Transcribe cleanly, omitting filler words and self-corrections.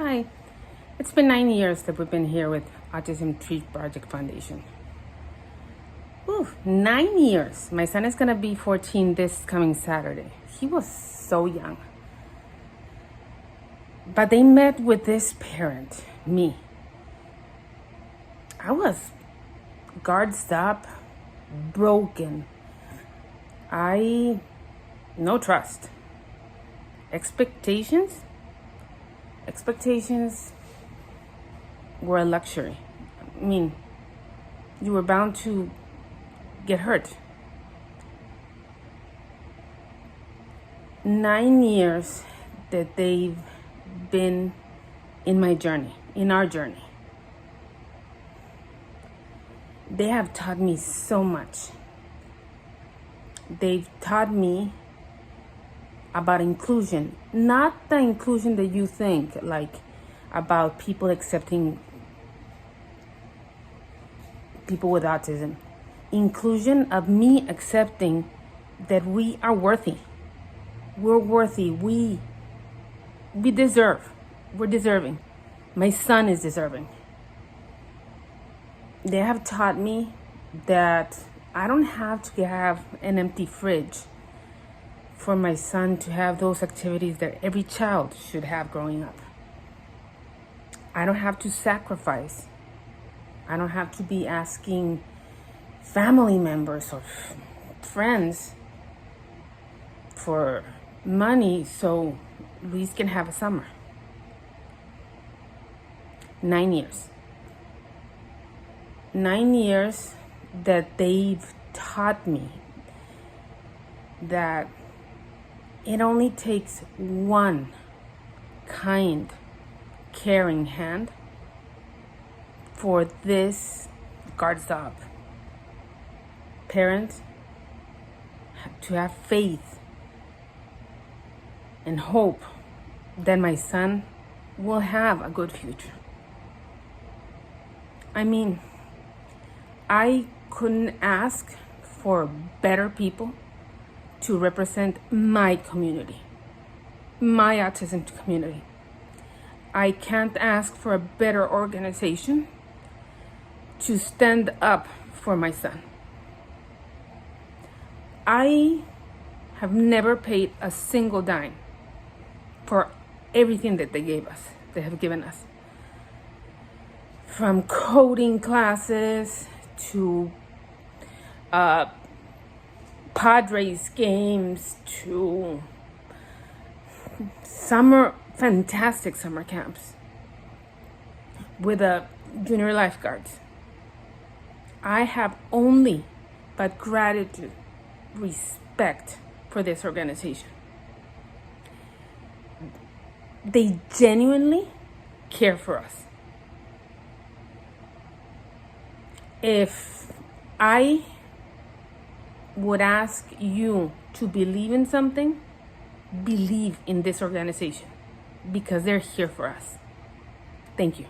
Hi. It's been 9 years that we've been here with Autism Tree Project Foundation. Ooh, 9 years. My son is going to be 14 this coming Saturday. He was so young. But they met with this parent, me. I was guards up, broken. No trust. Expectations were a luxury. I mean, you were bound to get hurt. 9 years that they've been in my journey, in our journey. They have taught me so much. They've taught me about inclusion, not the inclusion that you think, like about people accepting people with autism. Inclusion of me accepting that we are worthy. We're worthy. We deserve. We're deserving. My son is deserving. They have taught me that I don't have to have an empty fridge for my son to have those activities that every child should have growing up. I don't have to sacrifice. I don't have to be asking family members or friends for money so Luis can have a summer. 9 years. 9 years that they've taught me that it only takes one kind, caring hand for this guards up parent to have faith and hope that my son will have a good future. I mean, I couldn't ask for better people to represent my community, my autism community. I can't ask for a better organization to stand up for my son. I have never paid a single dime for everything that they have given us. From coding classes to Padres games to fantastic summer camps with junior lifeguards. I have only but gratitude, respect for this organization. They genuinely care for us. If I would ask you to believe in something, believe in this organization because they're here for us. Thank you.